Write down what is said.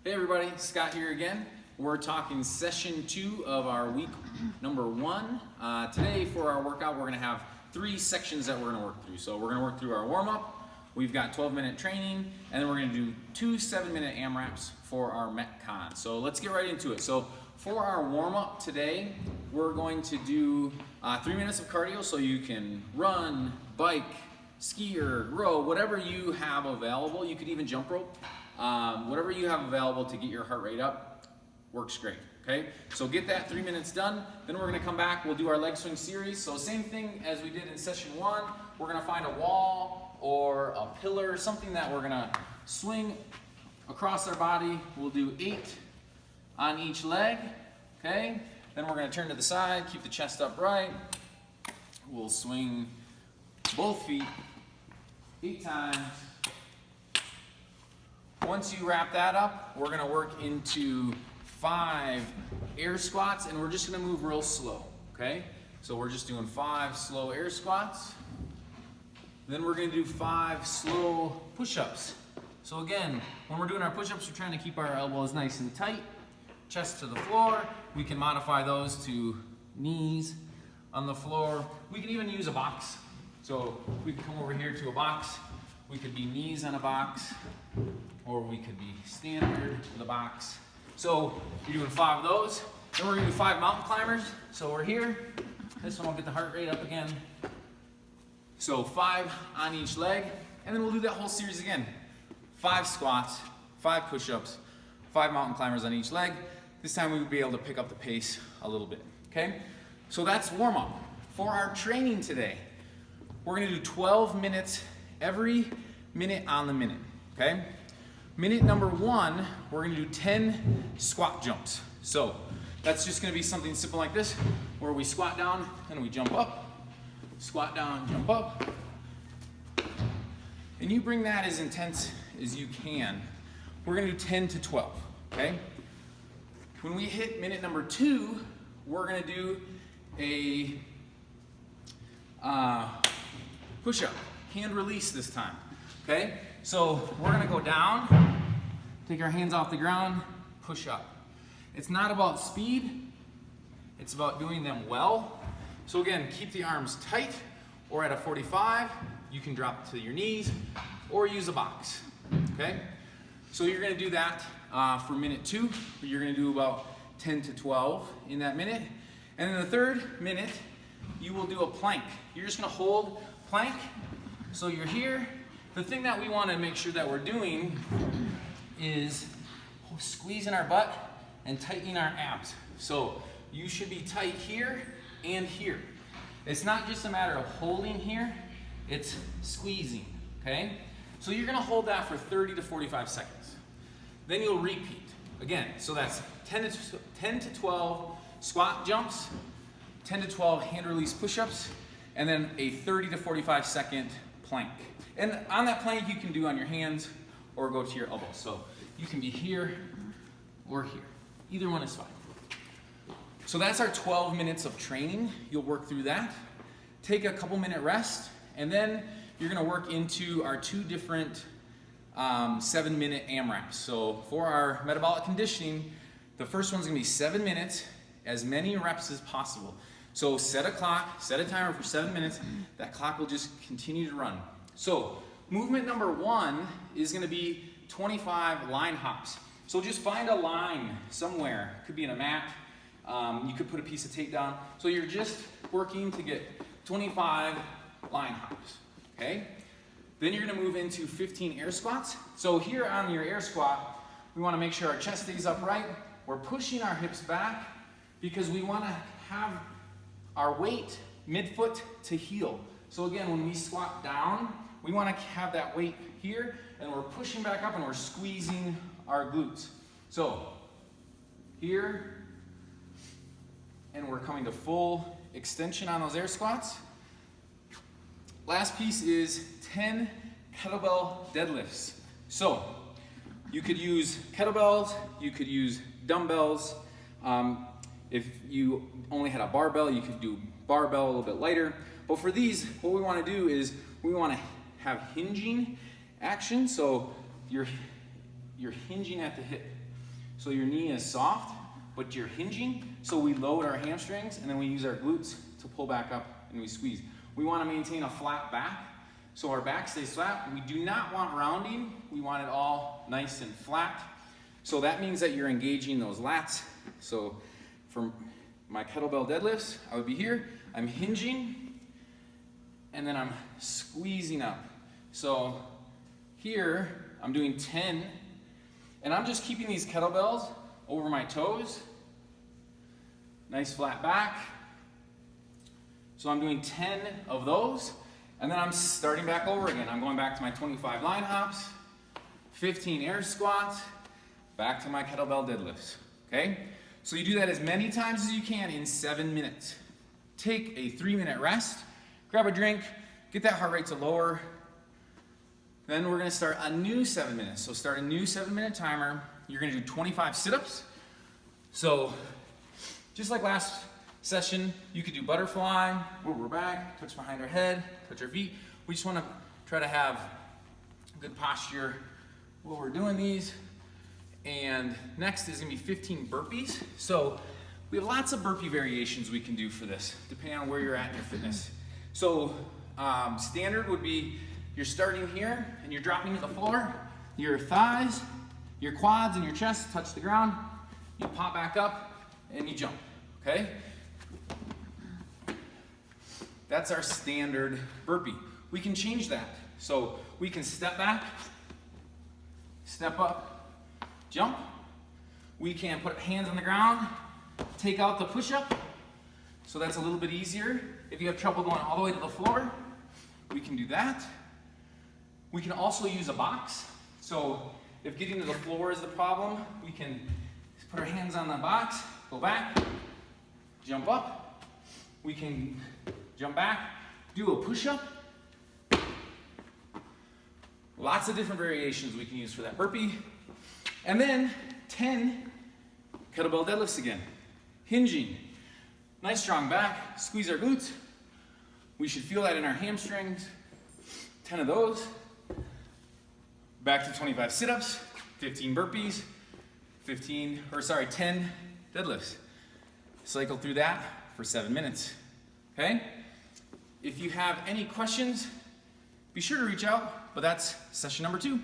Hey everybody, Scott here again. We're talking session 2 of our week number 1. Today for our workout we're going to have 3 sections that we're going to work through. So we're going to work through our warm-up, we've got 12-minute training, and then we're going to do 2 7-minute AMRAPs for our Metcon. So let's get right into it. So for our warm-up today, we're going to do 3 minutes of cardio, so you can run, bike, ski or row, whatever you have available. You could even jump rope. Whatever you have available to get your heart rate up works great, okay? So get that 3 minutes done, then we're gonna come back, we'll do our leg swing series. So same thing as we did in session 1, we're gonna find a wall or a pillar, something that we're gonna swing across our body. We'll do 8 on each leg, okay? Then we're gonna turn to the side, keep the chest upright. We'll swing both feet 8 times. Once you wrap that up, we're gonna work into 5 air squats, and we're just gonna move real slow, okay? So we're just doing 5 slow air squats. Then we're gonna do 5 slow push-ups. So again, when we're doing our push-ups, we're trying to keep our elbows nice and tight, chest to the floor. We can modify those to knees on the floor. We can even use a box. So we can come over here to a box. We could be knees on a box, or we could be standard with a box. So you're doing 5 of those. Then we're gonna do 5 mountain climbers. So we're here. This one will get the heart rate up again. So 5 on each leg, and then we'll do that whole series again. 5 squats, 5 push-ups, 5 mountain climbers on each leg. This time we will be able to pick up the pace a little bit, okay? So that's warm-up. For our training today, we're gonna do 12 minutes every minute on the minute, okay? Minute number 1, we're gonna do 10 squat jumps. So that's just gonna be something simple like this, where we squat down and we jump up, squat down, jump up. And you bring that as intense as you can. We're gonna do 10 to 12, okay? When we hit minute number 2, we're gonna do a push-up. Hand release this time, okay? So we're gonna go down, take our hands off the ground, push up. It's not about speed, it's about doing them well. So again, keep the arms tight, or at a 45, you can drop to your knees, or use a box, okay? So you're gonna do that for minute 2. You're gonna do about 10 to 12 in that minute. And in the 3rd minute, you will do a plank. You're just gonna hold plank. So you're here. The thing that we want to make sure that we're doing is squeezing our butt and tightening our abs. So you should be tight here and here. It's not just a matter of holding here, it's squeezing, okay? So you're gonna hold that for 30 to 45 seconds. Then you'll repeat. Again, so that's 10 to 12 squat jumps, 10 to 12 hand release push-ups, and then a 30 to 45 second plank. And on that plank you can do on your hands or go to your elbows. So you can be here or here. Either one is fine. So that's our 12 minutes of training. You'll work through that. Take a couple minute rest, and then you're gonna work into our 2 different 7-minute AMRAPs. So for our metabolic conditioning, the first one's gonna be 7 minutes, as many reps as possible. So set a clock, set a timer for 7 minutes. That clock will just continue to run. So movement number 1 is gonna be 25 line hops. So just find a line somewhere. It could be in a mat. You could put a piece of tape down. So you're just working to get 25 line hops, okay? Then you're gonna move into 15 air squats. So here on your air squat, we wanna make sure our chest stays upright. We're pushing our hips back because we wanna have our weight midfoot to heel. So again, when we squat down, we want to have that weight here, and we're pushing back up and we're squeezing our glutes. So here, and we're coming to full extension on those air squats. Last piece is 10 kettlebell deadlifts. So you could use kettlebells, you could use dumbbells. If you only had a barbell, you could do barbell a little bit lighter. But for these, what we want to do is we want to have hinging action. So you're hinging at the hip. So your knee is soft, but you're hinging. So we load our hamstrings and then we use our glutes to pull back up and we squeeze. We want to maintain a flat back. So our back stays flat. We do not want rounding. We want it all nice and flat. So that means that you're engaging those lats. So for my kettlebell deadlifts, I would be here. I'm hinging and then I'm squeezing up. So here I'm doing 10 and I'm just keeping these kettlebells over my toes. Nice flat back. So I'm doing 10 of those. And then I'm starting back over again. I'm going back to my 25 line hops, 15 air squats, back to my kettlebell deadlifts, okay? So you do that as many times as you can in 7 minutes. Take a 3-minute rest, grab a drink, get that heart rate to lower. Then we're gonna start a new 7 minutes. So start a new 7-minute timer. You're gonna do 25 sit-ups. So just like last session, you could do butterfly, we're back, touch behind our head, touch our feet. We just want to try to have good posture while we're doing these. And next is going to be 15 burpees. So we have lots of burpee variations we can do for this, depending on where you're at in your fitness. So standard would be you're starting here and you're dropping to the floor. Your thighs, your quads, and your chest touch the ground. You pop back up and you jump, okay? That's our standard burpee. We can change that. So we can step back, step up, jump. We can put hands on the ground, take out the push-up. So that's a little bit easier. If you have trouble going all the way to the floor, we can do that. We can also use a box. So if getting to the floor is the problem, we can put our hands on the box, go back, jump up. We can jump back, do a push-up. Lots of different variations we can use for that burpee. And then 10 kettlebell deadlifts again. Hinging. Nice strong back, squeeze our glutes. We should feel that in our hamstrings. 10 of those. Back to 25 sit-ups, 15 burpees, 10 deadlifts. Cycle through that for 7 minutes, okay? If you have any questions, be sure to reach out, but that's session number 2.